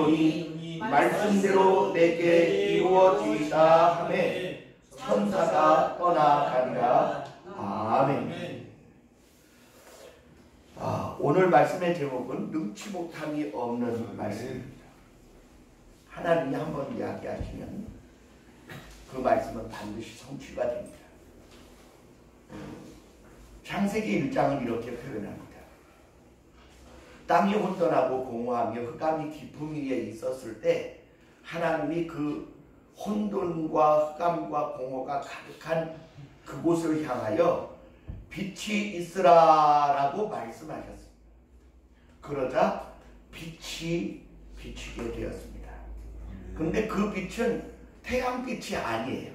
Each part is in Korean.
이 말씀대로 내게 이루어지이다 하매 천사가 떠나가니라. 아멘. 오늘 말씀의 제목은 능치 못함이 없는 말씀입니다. 하나님이 한번 이야기하시면 그 말씀은 반드시 성취가 됩니다. 창세기 1장은 이렇게 표현합니다. 땅이 혼돈하고 공허하며 흑암이 깊음 위에 있었을 때 하나님이 그 혼돈과 흑암과 공허가 가득한 그곳을 향하여 빛이 있으라라고 말씀하셨습니다. 그러자 빛이 비치게 되었습니다. 그런데 그 빛은 태양빛이 아니에요.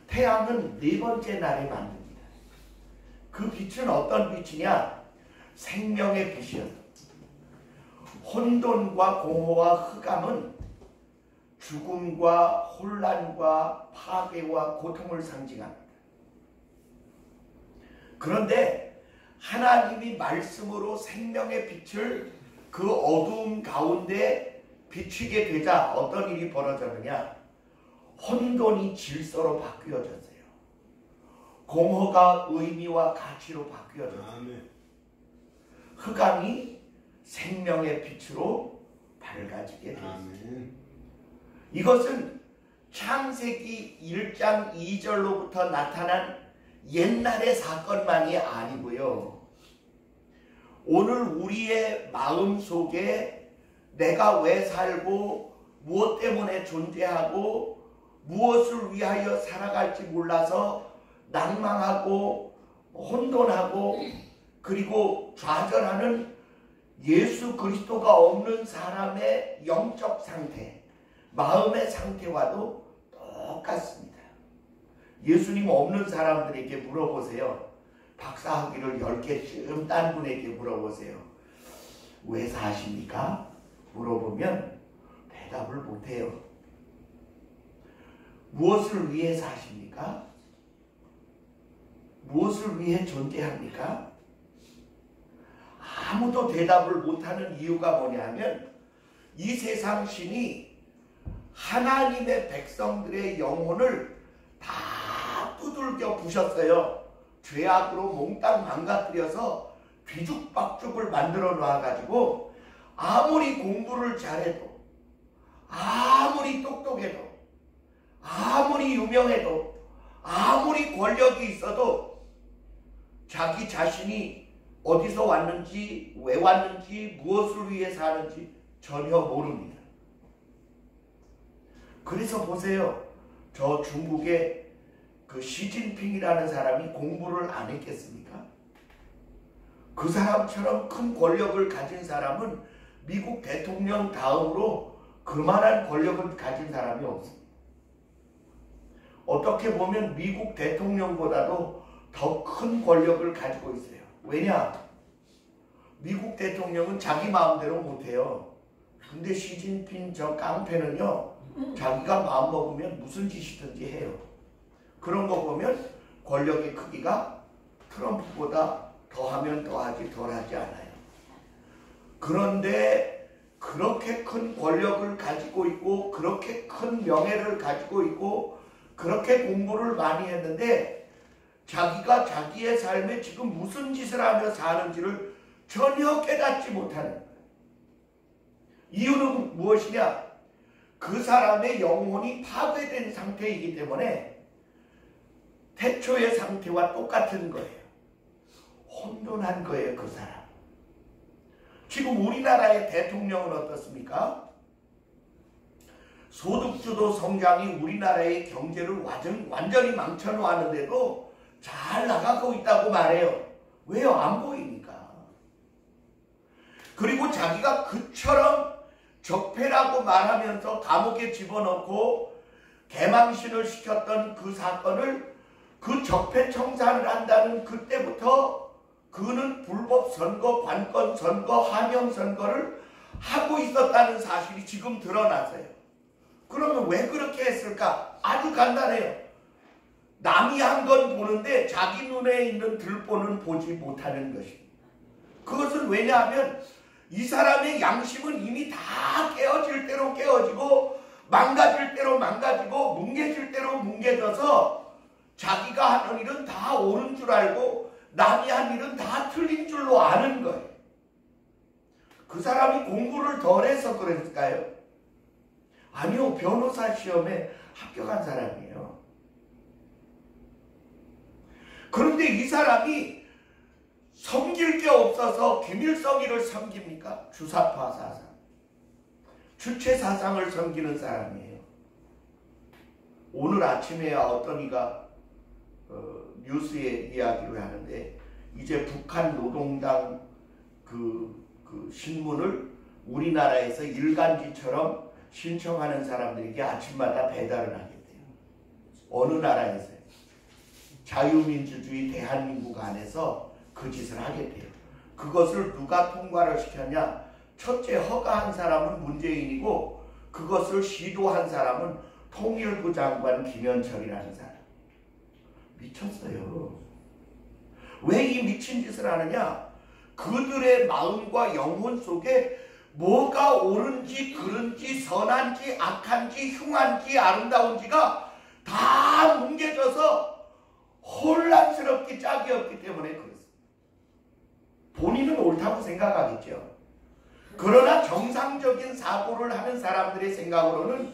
태양은 네 번째 날에 만듭니다. 그 빛은 어떤 빛이냐? 생명의 빛이었습니다. 혼돈과 공허와 흑암은 죽음과 혼란과 파괴와 고통을 상징합니다. 그런데 하나님이 말씀으로 생명의 빛을 그 어두움 가운데 비추게 되자 어떤 일이 벌어졌느냐? 혼돈이 질서로 바뀌어졌어요. 공허가 의미와 가치로 바뀌어졌어요. 흑암이 생명의 빛으로 밝아지게 되었습니다. 이것은 창세기 1장 2절로부터 나타난 옛날의 사건만이 아니고요. 오늘 우리의 마음 속에 내가 왜 살고 무엇 때문에 존재하고 무엇을 위하여 살아갈지 몰라서 낭망하고 혼돈하고 그리고 좌절하는 예수 그리스도가 없는 사람의 영적 상태, 마음의 상태와도 똑같습니다. 예수님 없는 사람들에게 물어보세요. 박사학위를 10개쯤 딴 분에게 물어보세요. 왜 사십니까? 물어보면 대답을 못해요. 무엇을 위해 사십니까? 무엇을 위해 존재합니까? 아무도 대답을 못하는 이유가 뭐냐면 이 세상 신이 하나님의 백성들의 영혼을 다 두들겨 부셨어요. 죄악으로 몽땅 망가뜨려서 뒤죽박죽을 만들어 놔가지고 아무리 공부를 잘해도 아무리 똑똑해도 아무리 유명해도 아무리 권력이 있어도 자기 자신이 어디서 왔는지 왜 왔는지 무엇을 위해 사는지 전혀 모릅니다. 그래서 보세요. 저 중국의 그 시진핑이라는 사람이 공부를 안 했겠습니까? 그 사람처럼 큰 권력을 가진 사람은 미국 대통령 다음으로 그만한 권력을 가진 사람이 없습니다. 어떻게 보면 미국 대통령보다도 더 큰 권력을 가지고 있어요. 왜냐? 미국 대통령은 자기 마음대로 못해요. 근데 시진핑 저 깡패는요, 자기가 마음먹으면 무슨 짓이든지 해요. 그런 거 보면 권력의 크기가 트럼프보다 더하면 더하지 덜하지 않아요. 그런데 그렇게 큰 권력을 가지고 있고 그렇게 큰 명예를 가지고 있고 그렇게 공부를 많이 했는데 자기가 자기의 삶에 지금 무슨 짓을 하며 사는지를 전혀 깨닫지 못하는 거예요. 이유는 무엇이냐? 그 사람의 영혼이 파괴된 상태이기 때문에 태초의 상태와 똑같은 거예요. 혼돈한 거예요, 그 사람. 지금 우리나라의 대통령은 어떻습니까? 소득주도 성장이 우리나라의 경제를 완전히 망쳐놓았는데도 잘 나가고 있다고 말해요. 왜요? 안 보이니까. 그리고 자기가 그처럼 적폐라고 말하면서 감옥에 집어넣고 개망신을 시켰던 그 사건을 그 적폐 청산을 한다는 그때부터 그는 불법 선거, 관권 선거, 하명 선거를 하고 있었다는 사실이 지금 드러났어요. 그러면 왜 그렇게 했을까? 아주 간단해요. 남이 한 건 보는데 자기 눈에 있는 들보는 보지 못하는 것입니다. 그것은 왜냐하면 이 사람의 양심은 이미 다 깨어져 망가질 대로 망가지고 뭉개질 대로 뭉개져서 자기가 하는 일은 다 옳은 줄 알고 남이 한 일은 다 틀린 줄로 아는 거예요. 그 사람이 공부를 덜 해서 그랬을까요? 아니요. 변호사 시험에 합격한 사람이에요. 그런데 이 사람이 섬길 게 없어서 김일성이를 섬깁니까? 주사파 사상, 주체 사상을 섬기는 사람이에요. 오늘 아침에야 어떤 이가 뉴스에 이야기를 하는데 이제 북한 노동당 그 신문을 우리나라에서 일간지처럼 신청하는 사람들에게 아침마다 배달을 하겠대요. 어느 나라에서요? 자유민주주의 대한민국 안에서 그 짓을 하겠대요. 그것을 누가 통과를 시켰냐? 첫째, 허가한 사람은 문재인이고 그것을 시도한 사람은 통일부 장관 김현철이라는 사람. 미쳤어요. 왜 이 미친 짓을 하느냐? 그들의 마음과 영혼 속에 뭐가 옳은지 그른지 선한지 악한지 흉한지 아름다운지가 다 뭉개져서 혼란스럽기 짝이 없기 때문에 그렇습니다. 본인은 옳다고 생각하겠죠. 그러나 정상적인 사고를 하는 사람들의 생각으로는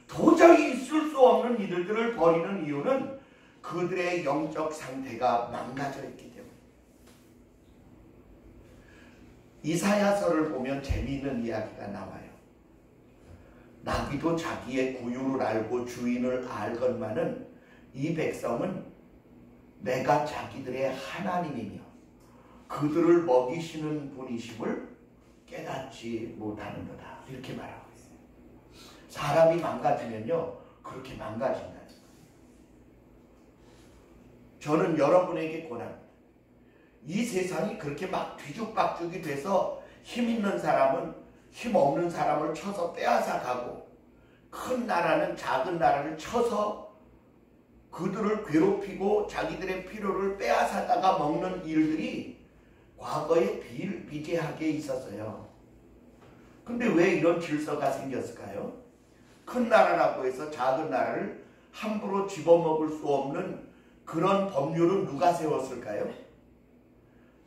도저히 있을 수 없는 일들을 벌이는 이유는 그들의 영적 상태가 망가져 있기 때문에. 이사야서를 보면 재미있는 이야기가 나와요. 나귀도 자기의 구유를 알고 주인을 알건만은 이 백성은 내가 자기들의 하나님이며 그들을 먹이시는 분이심을 깨닫지 못하는도다. 이렇게 말하고 있어요. 사람이 망가지면요 그렇게 망가진다는 거예요. 저는 여러분에게 권합니다. 이 세상이 그렇게 막 뒤죽박죽이 돼서 힘 있는 사람은 힘 없는 사람을 쳐서 빼앗아 가고 큰 나라는 작은 나라를 쳐서 그들을 괴롭히고 자기들의 필요를 빼앗아다가 먹는 일들이 과거에 비일비재하게 있었어요. 근데 왜 이런 질서가 생겼을까요? 큰 나라라고 해서 작은 나라를 함부로 집어먹을 수 없는 그런 법률은 누가 세웠을까요?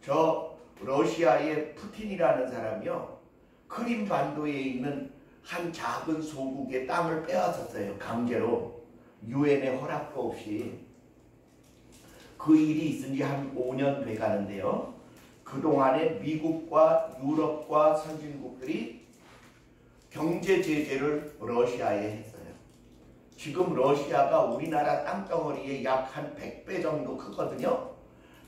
저 러시아의 푸틴이라는 사람이요. 크림 반도에 있는 한 작은 소국의 땅을 빼앗았어요. 강제로. 유엔의 허락도 없이. 그 일이 있은 지 한 5년 돼 가는데요. 그동안에 미국과 유럽과 선진국들이 경제 제재를 러시아에 했어요. 지금 러시아가 우리나라 땅덩어리의 약 한 100배 정도 크거든요.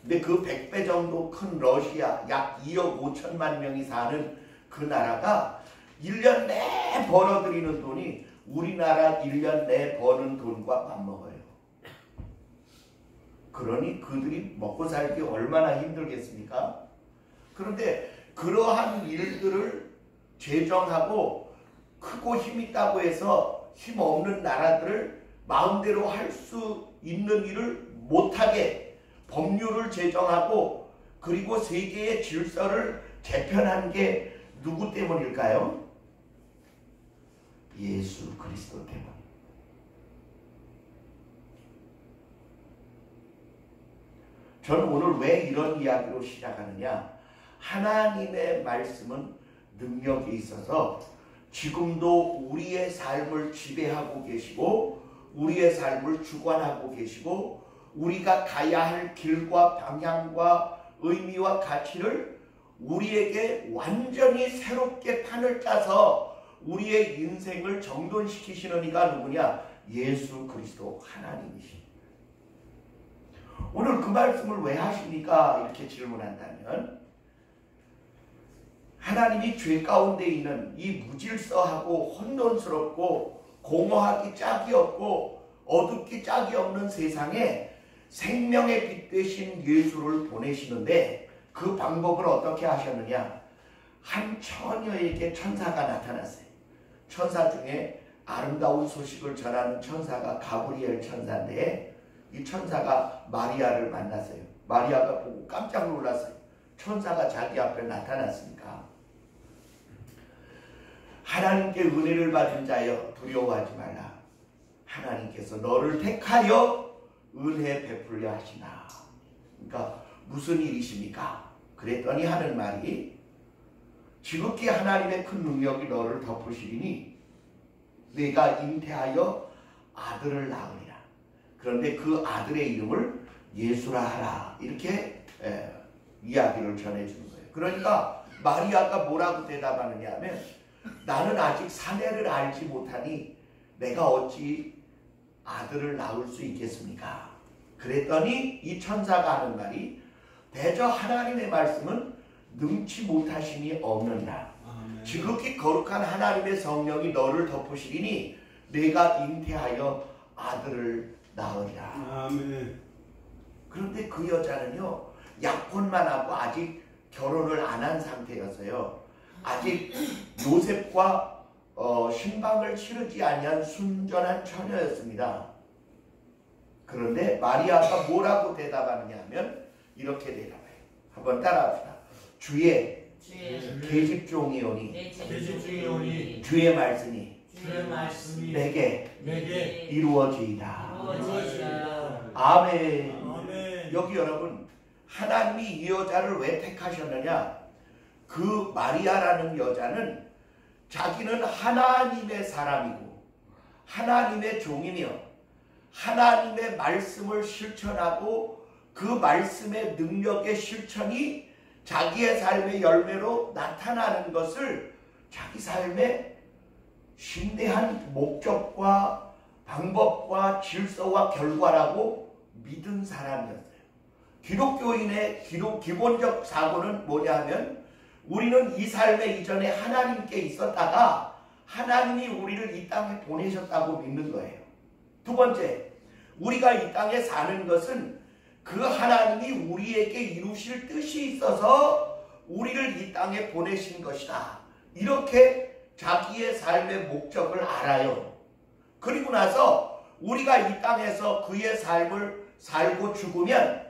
근데 그 100배 정도 큰 러시아 약 2억 5천만 명이 사는 그 나라가 1년 내 벌어들이는 돈이 우리나라 1년 내 버는 돈과 맞먹어요. 그러니 그들이 먹고 살기 얼마나 힘들겠습니까? 그런데 그러한 일들을 제정하고 크고 힘있다고 해서 힘없는 나라들을 마음대로 할 수 있는 일을 못하게 법률을 제정하고 그리고 세계의 질서를 재편한 게 누구 때문일까요? 예수 그리스도 때문. 저는 오늘 왜 이런 이야기로 시작하느냐? 하나님의 말씀은 능력이 있어서 지금도 우리의 삶을 지배하고 계시고 우리의 삶을 주관하고 계시고 우리가 가야 할 길과 방향과 의미와 가치를 우리에게 완전히 새롭게 판을 짜서 우리의 인생을 정돈시키시는 이가 누구냐? 예수 그리스도 하나님이십니다. 오늘 그 말씀을 왜 하십니까? 이렇게 질문한다면 하나님이 죄 가운데 있는 이 무질서하고 혼돈스럽고 공허하기 짝이 없고 어둡기 짝이 없는 세상에 생명의 빛 되신 예수를 보내시는데 그 방법을 어떻게 하셨느냐? 한 처녀에게 천사가 나타났어요. 천사 중에 아름다운 소식을 전하는 천사가 가브리엘 천사인데 이 천사가 마리아를 만났어요. 마리아가 보고 깜짝 놀랐어요. 천사가 자기 앞에 나타났으니까. 하나님께 은혜를 받은 자여 두려워하지 말라. 하나님께서 너를 택하여 은혜 베풀려 하시나. 그러니까 무슨 일이십니까? 그랬더니 하는 말이 지극히 하나님의 큰 능력이 너를 덮으시리니 내가 잉태하여 아들을 낳으리라. 그런데 그 아들의 이름을 예수라 하라. 이렇게 이야기를 전해주는 거예요. 그러니까 마리아가 뭐라고 대답하느냐 하면 나는 아직 사내를 알지 못하니 내가 어찌 아들을 낳을 수 있겠습니까? 그랬더니 이 천사가 하는 말이 대저 하나님의 말씀은 능치 못하심이 없느니라. 지극히 거룩한 하나님의 성령이 너를 덮으시리니 내가 잉태하여 아들을 낳으리라. 아멘. 그런데 그 여자는요 약혼만 하고 아직 결혼을 안 한 상태였어요. 아직 요셉과 신방을 치르지 아니한 순전한 처녀였습니다. 그런데 마리아가 뭐라고 대답하느냐 하면 이렇게 대답해요. 한번 따라합시다. 주의 계집종이오니 주의 말씀이 내게 이루어지이다. 아멘. 여기 여러분 하나님이 이 여자를 왜 택하셨느냐? 그 마리아라는 여자는 자기는 하나님의 사람이고 하나님의 종이며 하나님의 말씀을 실천하고 그 말씀의 능력의 실천이 자기의 삶의 열매로 나타나는 것을 자기 삶의 심대한 목적과 방법과 질서와 결과라고 믿은 사람이었어요. 기독교인의 기본적 사고는 뭐냐 하면 우리는 이 삶의 이전에 하나님께 있었다가 하나님이 우리를 이 땅에 보내셨다고 믿는 거예요. 두 번째, 우리가 이 땅에 사는 것은 그 하나님이 우리에게 이루실 뜻이 있어서 우리를 이 땅에 보내신 것이다. 이렇게 자기의 삶의 목적을 알아요. 그리고 나서 우리가 이 땅에서 그의 삶을 살고 죽으면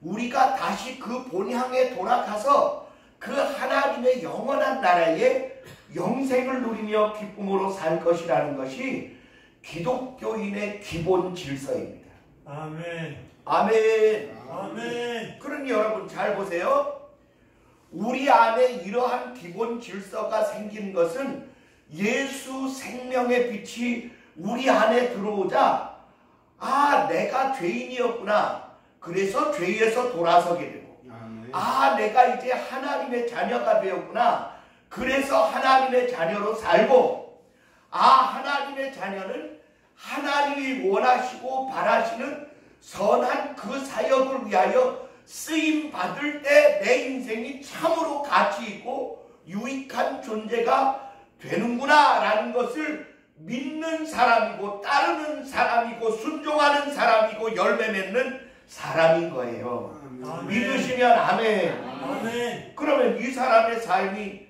우리가 다시 그 본향에 돌아가서 그 하나님의 영원한 나라에 영생을 누리며 기쁨으로 살 것이라는 것이 기독교인의 기본 질서입니다. 아멘. 아멘. 아멘. 그러니 여러분 잘 보세요. 우리 안에 이러한 기본 질서가 생긴 것은 예수 생명의 빛이 우리 안에 들어오자 내가 죄인이었구나. 그래서 죄에서 돌아서게 되고 내가 이제 하나님의 자녀가 되었구나. 그래서 하나님의 자녀로 살고 하나님의 자녀는 하나님이 원하시고 바라시는 선한 그 사역을 위하여 쓰임 받을 때 내 인생이 참으로 가치 있고 유익한 존재가 되는구나 라는 것을 믿는 사람이고 따르는 사람이고 순종하는 사람이고 열매 맺는 사람인 거예요. 아멘. 믿으시면 아멘. 아멘. 그러면 이 사람의 삶이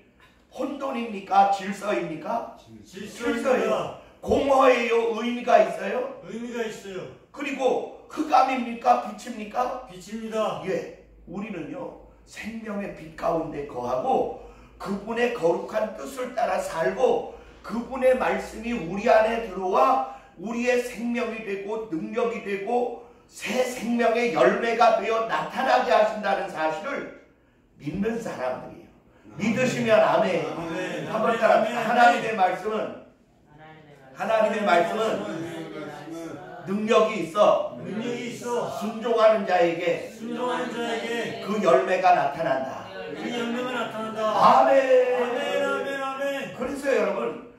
혼돈입니까? 질서입니까? 질서예요. 공허해요? 의미가 있어요? 의미가 있어요. 그리고 흑암입니까? 빛입니까? 빛입니다. 예, 우리는요 생명의 빛 가운데 거하고 그분의 거룩한 뜻을 따라 살고 그분의 말씀이 우리 안에 들어와 우리의 생명이 되고 능력이 되고 새 생명의 열매가 되어 나타나게 하신다는 사실을 믿는 사람들이에요. 믿으시면 아멘. 아멘. 한번 따라합시다. 하나님의 말씀은 능력이 있어. 순종하는 자에게 그 열매가 나타난다. 아멘. 그래서 여러분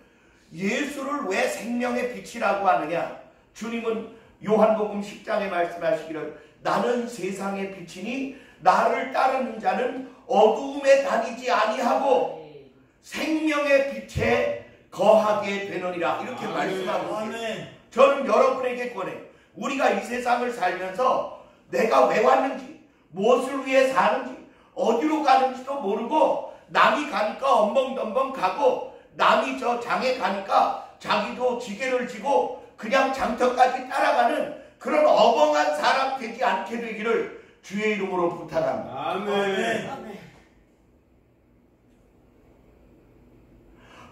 예수를 왜 생명의 빛이라고 하느냐? 주님은 요한복음 10장에 말씀하시기를 나는 세상의 빛이니 나를 따르는 자는 어두움에 다니지 아니하고 생명의 빛에 거하게 되느니라. 이렇게 말씀하고 있어요. 저는 여러분에게 권해요. 우리가 이 세상을 살면서 내가 왜 왔는지 무엇을 위해 사는지 어디로 가는지도 모르고 남이 가니까 엉벙덩벙 가고 남이 저 장에 가니까 자기도 지게를 지고 그냥 장터까지 따라가는 그런 어벙한 사람 되지 않게 되기를 주의 이름으로 부탁합니다. 아멘.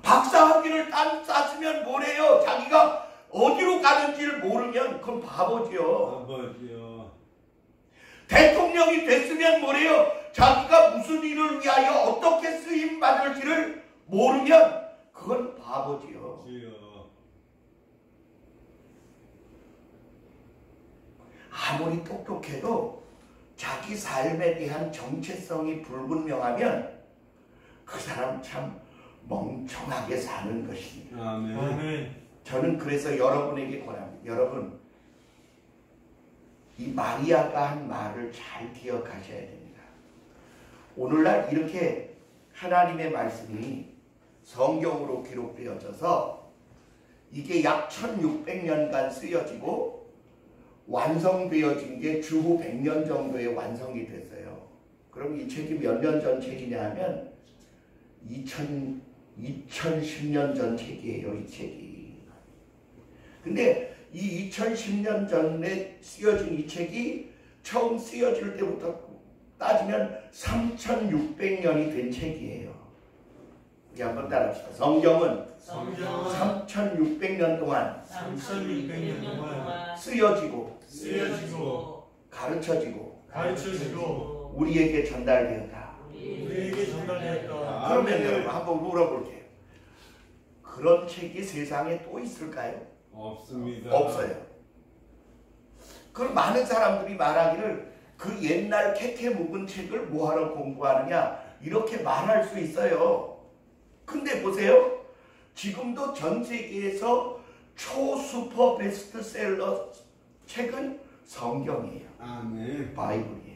박사학위를 땄으면 뭐래요? 자기가 어디로 가는지를 모르면 그건 바보지요. 바보지요. 대통령이 됐으면 뭐래요? 자기가 무슨 일을 위하여 어떻게 쓰임 받을지를 모르면 그건 바보지요. 주여. 아무리 똑똑해도 자기 삶에 대한 정체성이 불분명하면 그 사람 참 멍청하게 사는 것입니다. 아멘. 아멘. 저는 그래서 여러분에게 권합니다. 여러분, 이 마리아가 한 말을 잘 기억하셔야 됩니다. 오늘날 이렇게 하나님의 말씀이 성경으로 기록되어져서 이게 약 1600년간 쓰여지고 완성되어진 게 주후 100년 정도에 완성이 됐어요. 그럼 이 책이 몇 년 전 책이냐 하면 2010년 전 책이에요. 이 책이. 근데 이 2010년 전에 쓰여진 이 책이 처음 쓰여질 때부터 따지면 3600년이 된 책이에요. 우리 한번 따라합시다. 성경은 3600년 동안 쓰여지고 가르쳐지고 우리에게 전달되었다. 그러면 여러분 한번 물어볼게요. 그런 책이 세상에 또 있을까요? 없습니다. 없어요. 그럼 많은 사람들이 말하기를 그 옛날 캐캐 묵은 책을 뭐하러 공부하느냐 이렇게 말할 수 있어요. 근데 보세요. 지금도 전 세계에서 초수퍼 베스트셀러 책은 성경이에요. 아멘. 바이블이에요.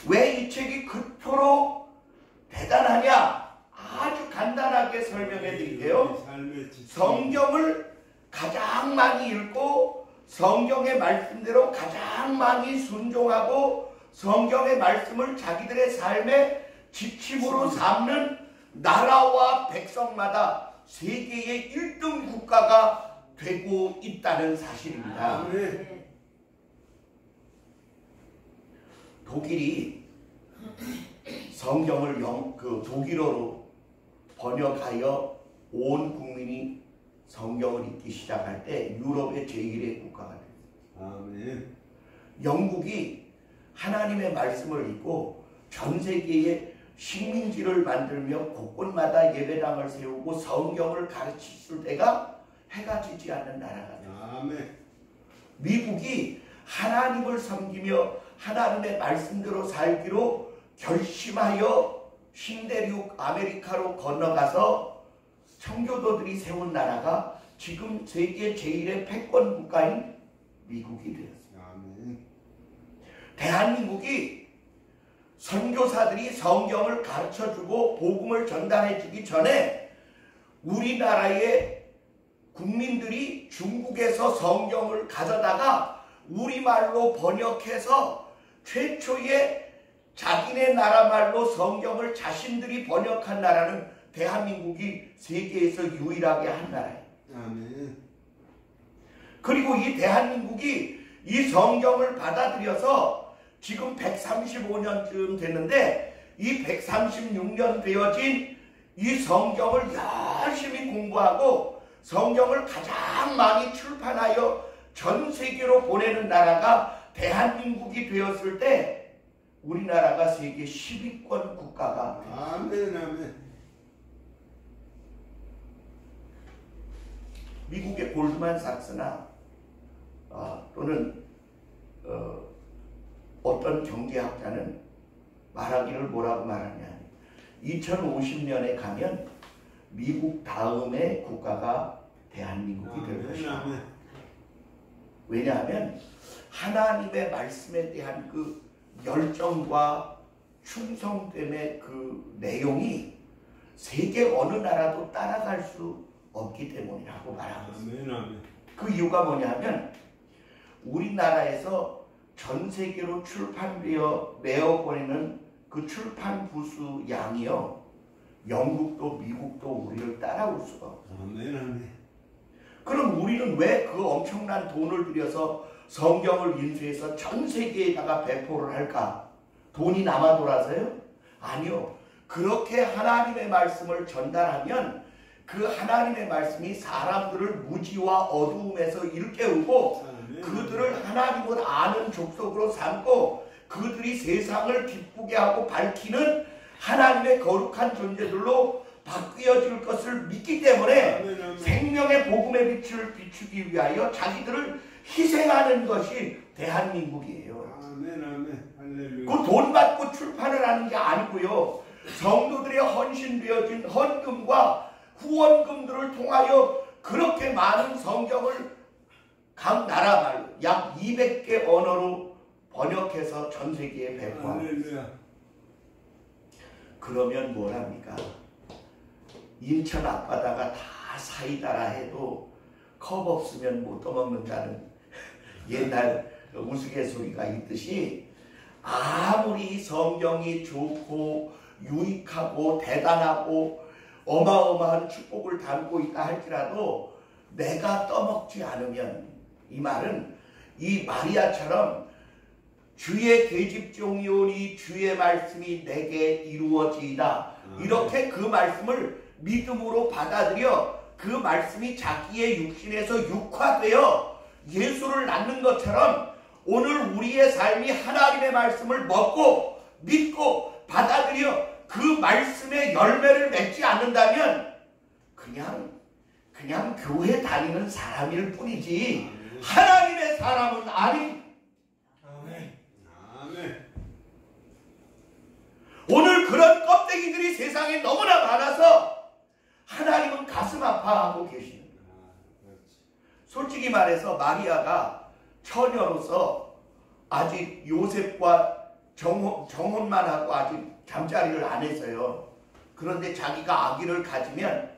왜 이 책이 그토록 대단하냐? 아주 간단하게 설명해 드릴게요. 성경을 가장 많이 읽고 성경의 말씀대로 가장 많이 순종하고 성경의 말씀을 자기들의 삶의 지침으로 삼는 나라와 백성마다 세계의 1등 국가가 되고 있다는 사실입니다. 독일이 성경을 독일어로 번역하여 온 국민이 성경을 읽기 시작할 때 유럽의 제1의 국가가 됐습니다. 아멘. 영국이 하나님의 말씀을 읽고 전 세계에 식민지를 만들며 곳곳마다 예배당을 세우고 성경을 가르쳤을 때가 해가 지지 않는 나라가 됐습니다. 아멘. 미국이 하나님을 섬기며 하나님의 말씀대로 살기로 결심하여 신대륙 아메리카로 건너가서 청교도들이 세운 나라가 지금 세계 제1의 패권 국가인 미국이 되었습니다. 아멘. 대한민국이 선교사들이 성경을 가르쳐주고 복음을 전달해주기 전에 우리나라의 국민들이 중국에서 성경을 가져다가 우리말로 번역해서 최초의 자기네 나라 말로 성경을 자신들이 번역한 나라는 대한민국이 세계에서 유일하게 한 나라예요. 아멘. 그리고 이 대한민국이 이 성경을 받아들여서 지금 135년쯤 됐는데 이 136년 되어진 이 성경을 열심히 공부하고 성경을 가장 많이 출판하여 전 세계로 보내는 나라가 대한민국이 되었을 때 우리나라가 세계 10위권 국가가 되었습니다. 아멘. 아멘. 미국의 골드만삭스나 또는 어떤 경제학자는 말하기를 뭐라고 말하냐, 2050년에 가면 미국 다음의 국가가 대한민국이 될 것이다. 왜냐하면 하나님의 말씀에 대한 그 열정과 충성됨의 그 내용이 세계 어느 나라도 따라갈 수 없기 때문이라고 말하고 있습니다. 그 이유가 뭐냐면 우리나라에서 전 세계로 출판되어 내어보내는 그 출판 부수 양이요, 영국도 미국도 우리를 따라올 수가 없어요. 그럼 우리는 왜 그 엄청난 돈을 들여서 성경을 인수해서 전 세계에다가 배포를 할까? 돈이 남아 돌아서요? 아니요. 그렇게 하나님의 말씀을 전달하면 그 하나님의 말씀이 사람들을 무지와 어두움에서 일깨우고 그들을 하나님을 아는 족속으로 삼고 그들이 세상을 기쁘게 하고 밝히는 하나님의 거룩한 존재들로 바뀌어질 것을 믿기 때문에 생명의 복음의 빛을 비추기 위하여 자기들을 희생하는 것이 대한민국이에요. 그 돈 받고 출판을 하는 게 아니고요. 성도들의 헌신되어진 헌금과 후원금들을 통하여 그렇게 많은 성경을 각 나라 말로 약 200개 언어로 번역해서 전 세계에 배포합니다. 그러면 뭘 합니까? 인천 앞바다가 다 사이다라 해도 컵 없으면 못 떠먹는다는 옛날 우스갯소리가 있듯이 아무리 성경이 좋고 유익하고 대단하고 어마어마한 축복을 담고 있다 할지라도 내가 떠먹지 않으면, 이 말은 이 마리아처럼 주의 계집종이오니 주의 말씀이 내게 이루어지이다, 이렇게 그 말씀을 믿음으로 받아들여 그 말씀이 자기의 육신에서 육화되어 예수를 낳는 것처럼 오늘 우리의 삶이 하나님의 말씀을 먹고 믿고 받아들여 그 말씀의 열매를 맺지 않는다면 그냥 교회 다니는 사람일 뿐이지 하나님의 사람은 아닌. 아멘. 오늘 그런 껍데기들이 세상에 너무나 많아서 하나님은 가슴 아파하고 계십니다. 솔직히 말해서 마리아가 처녀로서 아직 요셉과 정혼만 하고 아직 잠자리를 안 했어요. 그런데 자기가 아기를 가지면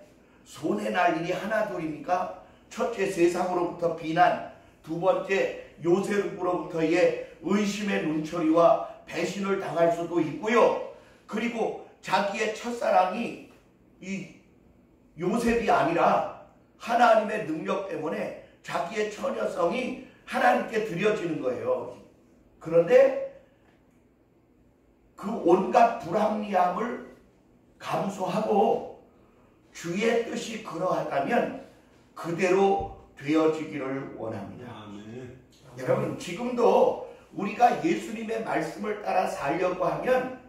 손해 날 일이 하나둘입니까? 첫째, 세상으로부터 비난, 두 번째, 요셉으로부터의 의심의 눈초리와 배신을 당할 수도 있고요. 그리고 자기의 첫사랑이 이 요셉이 아니라 하나님의 능력 때문에 자기의 처녀성이 하나님께 드려지는 거예요. 그런데 그 온갖 불합리함을 감수하고 주의 뜻이 그러하다면 그대로 되어지기를 원합니다. 여러분, 지금도 우리가 예수님의 말씀을 따라 살려고 하면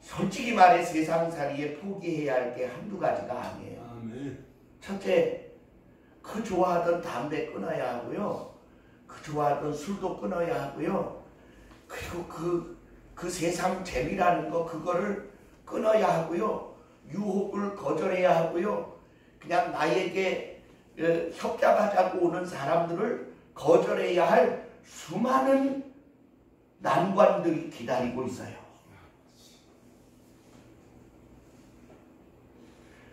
솔직히 말해 세상살이에 포기해야 할 게 한두 가지가 아니에요. 첫째, 그 좋아하던 담배 끊어야 하고요. 그 좋아하던 술도 끊어야 하고요. 그리고 그 세상 재미라는 거, 그거를 끊어야 하고요. 유혹을 거절해야 하고요. 그냥 나에게 협잡하자고 오는 사람들을 거절해야 할 수많은 난관들이 기다리고 있어요.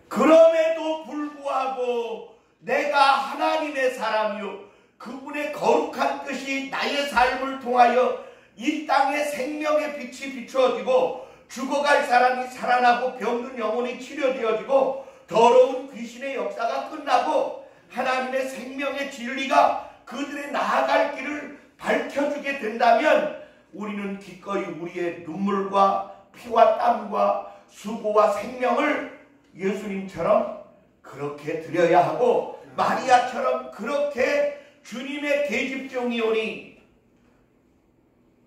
그럼에도 불구하고 내가 하나님의 사람이요 그분의 거룩한 뜻이 나의 삶을 통하여 이 땅에 생명의 빛이 비추어지고 죽어갈 사람이 살아나고 병든 영혼이 치료되어지고 더러운 귀신의 역사가 끝나고 하나님의 생명의 진리가 그들의 나아갈 길을 밝혀주게 된다면 우리는 기꺼이 우리의 눈물과 피와 땀과 수고와 생명을 예수님처럼 그렇게 드려야 하고 마리아처럼 그렇게 주님의 계집종이오니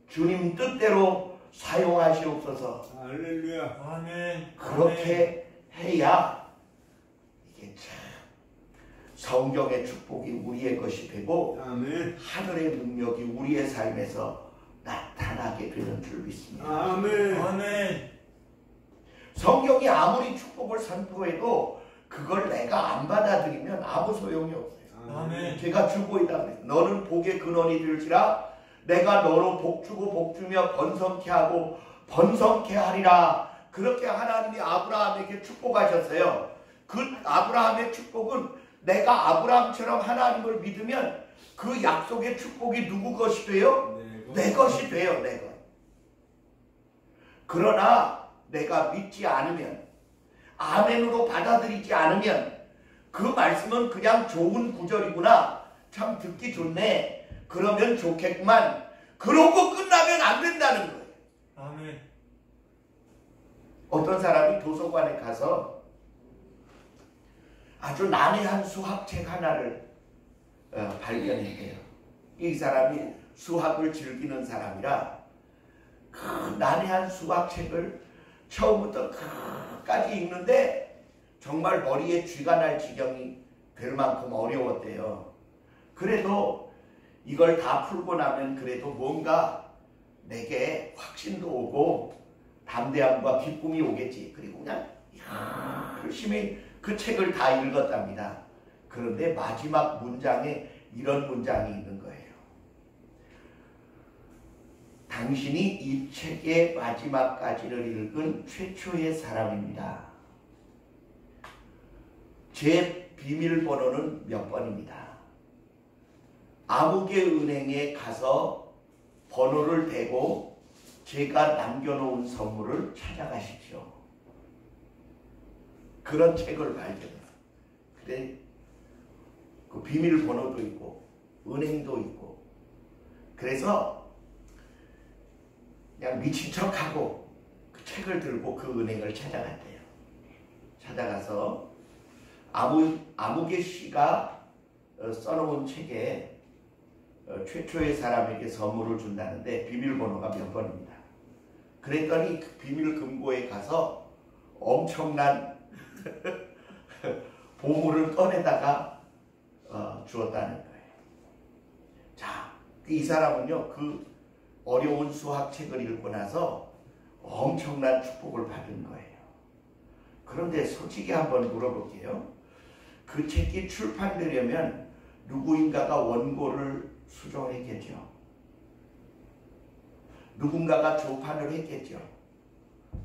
주님 뜻대로 사용하시옵소서. 할렐루야. 아멘. 그렇게 해야 이게 참 성경의 축복이 우리의 것이 되고 아멘. 하늘의 능력이 우리의 삶에서 나타나게 되는 줄 믿습니다. 아멘. 아멘. 성경이 아무리 축복을 선포해도 그걸 내가 안 받아들이면 아무 소용이 없어요. 아멘. 제가 주보이다 그랬어요. 너는 복의 근원이 될지라 내가 너로 복주고 복주며 번성케 하고 번성케 하리라. 그렇게 하나님이 아브라함에게 축복하셨어요. 그 아브라함의 축복은 내가 아브라함처럼 하나님을 믿으면 그 약속의 축복이 누구 것이 돼요? 내 것이 돼요. 내 것. 그러나 내가 믿지 않으면, 아멘으로 받아들이지 않으면 그 말씀은 그냥 좋은 구절이구나, 참 듣기 좋네, 그러면 좋겠구만, 그러고 끝나면 안 된다는 거예요. 아멘. 어떤 사람이 도서관에 가서 아주 난해한 수학책 하나를 발견했대요. 이 사람이 수학을 즐기는 사람이라 그 난해한 수학책을 처음부터 끝까지 읽는데 정말 머리에 쥐가 날 지경이 될 만큼 어려웠대요. 그래도 이걸 다 풀고 나면 그래도 뭔가 내게 확신도 오고 담대함과 기쁨이 오겠지. 그리고 그냥 열심히 그 책을 다 읽었답니다. 그런데 마지막 문장에 이런 문장이 있는 거예요. 당신이 이 책의 마지막까지를 읽은 최초의 사람입니다. 제 비밀번호는 몇 번입니다. 아무개 은행에 가서 번호를 대고 제가 남겨놓은 선물을 찾아가십시오. 그런 책을 발견해요. 그래, 그 비밀번호도 있고 은행도 있고 그래서 그냥 미친 척하고 그 책을 들고 그 은행을 찾아갔대요. 찾아가서 아무개 씨가 써놓은 책에 최초의 사람에게 선물을 준다는데 비밀번호가 몇 번입니다. 그랬더니 그 비밀 금고에 가서 엄청난 보물을 꺼내다가 주었다는 거예요. 자, 이 사람은요 그 어려운 수학책을 읽고 나서 엄청난 축복을 받은 거예요. 그런데 솔직히 한번 물어볼게요. 그 책이 출판되려면 누구인가가 원고를 수정했겠죠. 누군가가 조판을 했겠죠.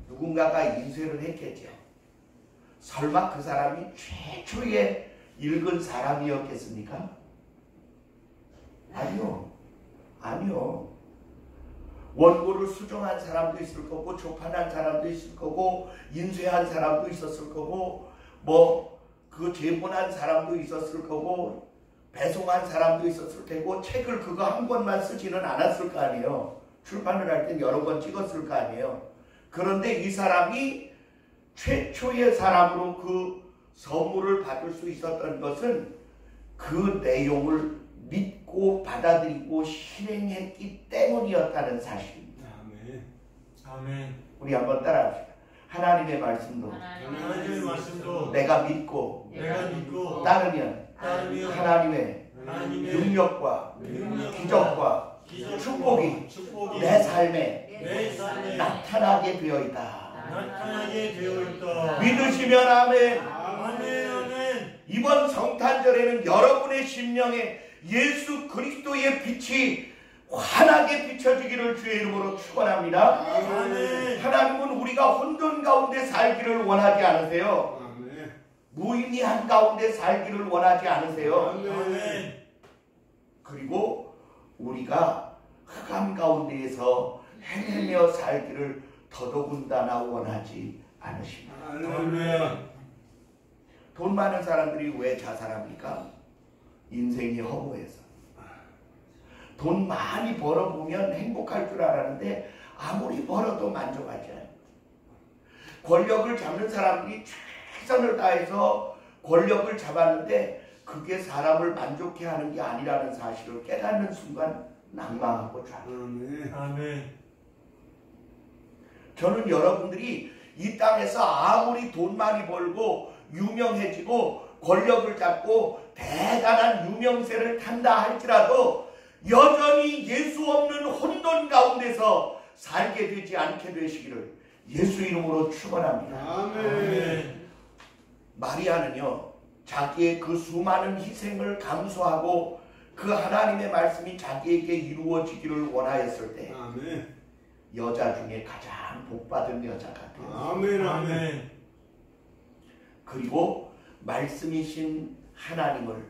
누군가가 인쇄를 했겠죠. 설마 그 사람이 최초에 읽은 사람이었겠습니까? 아니요. 아니요. 원고를 수정한 사람도 있을 거고 조판한 사람도 있을 거고 인쇄한 사람도 있었을 거고 뭐 그 제본한 사람도 있었을 거고 배송한 사람도 있었을 테고 책을 그거 한 권만 쓰지는 않았을 거 아니에요. 출판을 할 땐 여러 번 찍었을 거 아니에요. 그런데 이 사람이 최초의 사람으로 그 선물을 받을 수 있었던 것은 그 내용을 믿고 받아들이고 실행했기 때문이었다는 사실입니다. 아멘. 아멘. 우리 한번 따라합시다. 하나님의 말씀도 하나님의 말씀도 내가 믿고 따르면 하나님의 능력과 기적과 축복이 내 삶에 나타나게 되어 있다. 믿으시면 아멘. 아멘. 이번 성탄절에는 여러분의 심령에 예수 그리스도의 빛이 환하게 비춰지기를 주의 이름으로 축원합니다. 아멘. 하나님은 우리가 혼돈 가운데 살기를 원하지 않으세요. 아멘. 무의미한 가운데 살기를 원하지 않으세요. 아멘. 그리고 우리가 흑암 가운데에서 헤매며 살기를 더더군다나 원하지 않으십니다. 아멘. 돈 많은 사람들이 왜 자살합니까? 인생이 허무해서. 돈 많이 벌어보면 행복할 줄 알았는데 아무리 벌어도 만족하지 않아요. 권력을 잡는 사람들이 최선을 다해서 권력을 잡았는데 그게 사람을 만족해 하는 게 아니라는 사실을 깨닫는 순간 낭망하고 좌절. 아멘. 저는 여러분들이 이 땅에서 아무리 돈 많이 벌고 유명해지고 권력을 잡고 대단한 유명세를 탄다 할지라도 여전히 예수 없는 혼돈 가운데서 살게 되지 않게 되시기를 예수 이름으로 축원합니다. 아멘. 마리아는요 자기의 그 수많은 희생을 감수하고 그 하나님의 말씀이 자기에게 이루어지기를 원하였을 때 아멘. 여자 중에 가장 복받은 여자가 되었습니다. 아멘. 아멘. 그리고 말씀이신 하나님을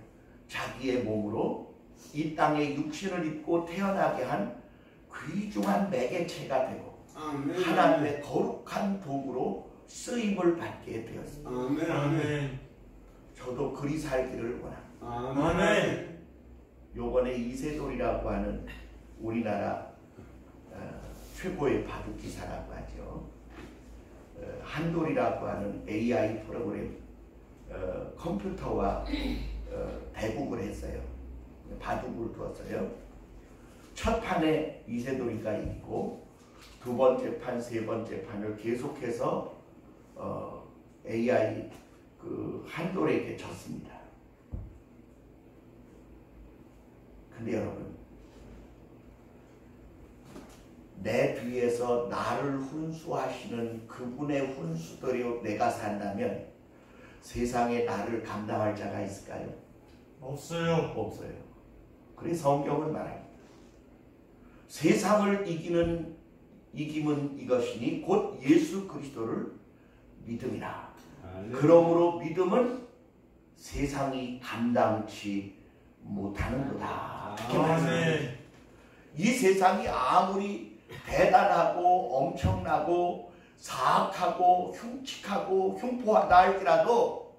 자기의 몸으로 이 땅에 육신을 입고 태어나게 한 귀중한 매개체가 되고 아멘. 하나님의 거룩한 도구로 쓰임을 받게 되었습니다. 아멘. 아멘. 저도 그리 살기를 원합니다. 아멘. 요번에 이세돌이라고 하는 우리나라 최고의 바둑기사라고 하죠. 한돌이라고 하는 AI 프로그램 컴퓨터와 대국을 했어요. 바둑을 두었어요. 첫 판에 이세돌이가 이기고 두 번째 판, 세 번째 판을 계속해서 AI 그 한돌에게 졌습니다. 근데 여러분, 내 뒤에서 나를 훈수하시는 그분의 훈수대로 내가 산다면 세상에 나를 감당할 자가 있을까요? 없어요. 없어요. 그래서 성경은 말합니다. 세상을 이기는 이김은 이것이니 곧 예수 그리스도를 믿음이라. 그러므로 믿음은 세상이 감당치 못하는도다. 아멘. 이 세상이 아무리 대단하고 엄청나고 사악하고 흉측하고 흉포하다 할지라도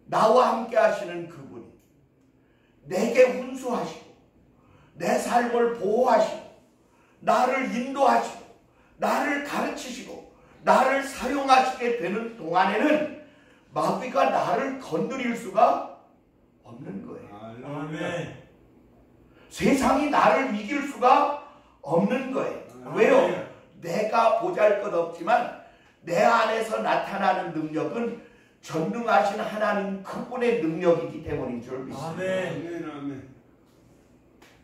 나와 함께 하시는 그분이 내게 훈수하시고 내 삶을 보호하시고 나를 인도하시고 나를 가르치시고 나를 사용하시게 되는 동안에는 마귀가 나를 건드릴 수가 없는 거예요. 아멘. 세상이 나를 이길 수가 없는 거예요. 왜요? 내가 보잘것없지만 내 안에서 나타나는 능력은 전능하신 하나님 그분의 능력이기 때문인 줄 믿습니다. 아멘.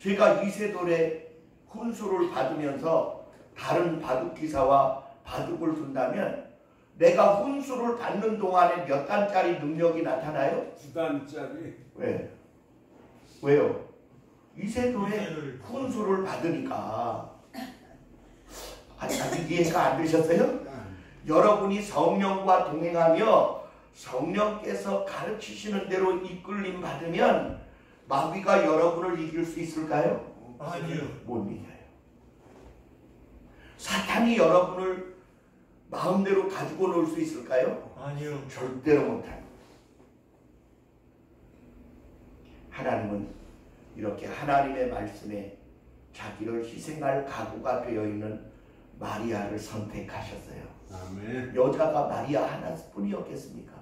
제가 이세돌의 훈수를 받으면서 다른 바둑기사와 바둑을 둔다면 내가 훈수를 받는 동안에 몇 단짜리 능력이 나타나요? 9단짜리. 왜? 왜요? 이세돌의 훈수를 받으니까. 아직 이해가 안 되셨어요? 여러분이 성령과 동행하며 성령께서 가르치시는 대로 이끌림 받으면 마귀가 여러분을 이길 수 있을까요? 아니요. 못 이겨요. 사탄이 여러분을 마음대로 가지고 놀 수 있을까요? 아니요. 절대로 못합니다. 하나님은 이렇게 하나님의 말씀에 자기를 희생할 각오가 되어 있는 마리아를 선택하셨어요. 아멘. 여자가 마리아 하나뿐이었겠습니까?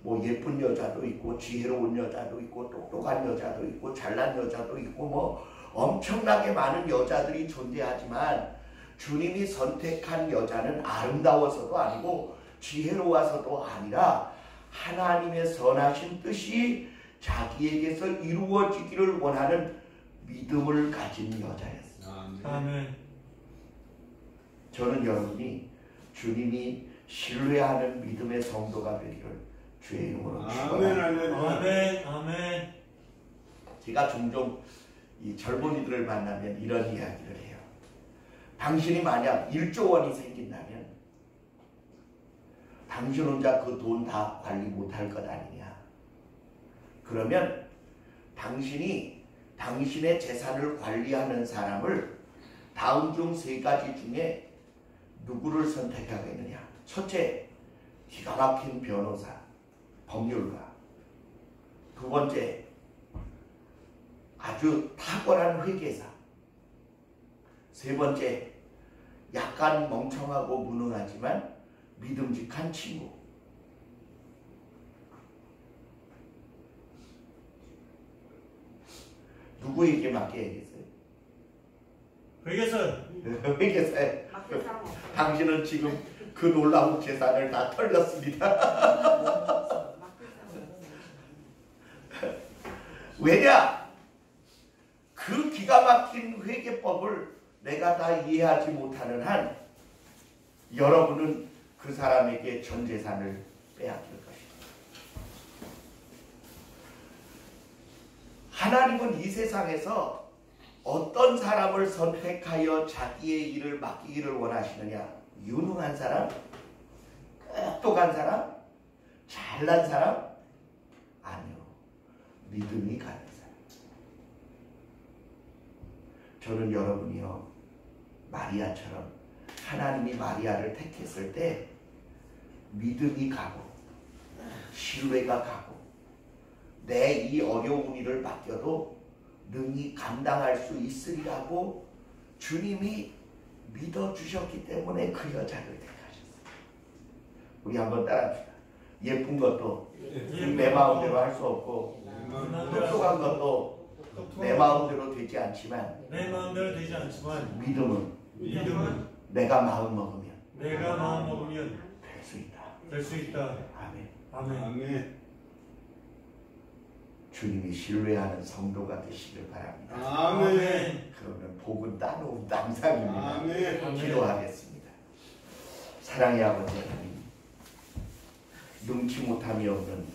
뭐 예쁜 여자도 있고 지혜로운 여자도 있고 똑똑한 여자도 있고 잘난 여자도 있고 뭐 엄청나게 많은 여자들이 존재하지만 주님이 선택한 여자는 아름다워서도 아니고 지혜로워서도 아니라 하나님의 선하신 뜻이 자기에게서 이루어지기를 원하는 믿음을 가진 여자였어요. 아멘. 저는 여러분이 주님이 신뢰하는 믿음의 성도가 되기를 주의 이름으로 축원합니다. 아멘. 아멘. 제가 종종 이 젊은이들을 만나면 이런 이야기를 해요. 당신이 만약 1조 원이 생긴다면 당신 혼자 그 돈 다 관리 못할 것 아니냐. 그러면 당신이 당신의 재산을 관리하는 사람을 다음 중 3가지 중에 누구를 선택하겠느냐. 첫째, 기가 막힌 변호사, 법률가. 두 번째, 아주 탁월한 회계사. 세 번째, 약간 멍청하고 무능하지만 믿음직한 친구. 누구에게 맡겨야겠어요? 회계사요. 회계사에. 당신은 지금 그 놀라운 재산을 다 털렸습니다. 왜냐? 그 기가 막힌 회계법을 내가 다 이해하지 못하는 한 여러분은 그 사람에게 전 재산을 빼앗길 것입니다. 하나님은 이 세상에서 어떤 사람을 선택하여 자기의 일을 맡기기를 원하시느냐? 유능한 사람? 똑똑한 사람? 잘난 사람? 아니요. 믿음이 가는 사람. 저는 여러분이요, 마리아처럼 하나님이 마리아를 택했을 때 믿음이 가고 신뢰가 가고 내 이 어려운 일을 맡겨도 능히 감당할 수 있으리라고 주님이 믿어주셨기 때문에 그 여자를 택하셨어요. 우리 한번 따라합시다. 예쁜 것도 예쁜 내 것도 마음대로 할 수 없고 똑똑한 것도 내 마음대로 되지 않지만 내 마음대로 되지 않지만 믿음은 내가 마음 먹으면 내가 마음 먹으면 될 수 있다. 될 수 있다. 아멘. 아멘. 아멘. 주님이 신뢰하는 성도가 되시길 바랍니다. 아멘. 그러면 복은 따놓은 당상입니다. 아멘. 기도하겠습니다. 사랑의 아버지 하나님, 능치 못함이 없는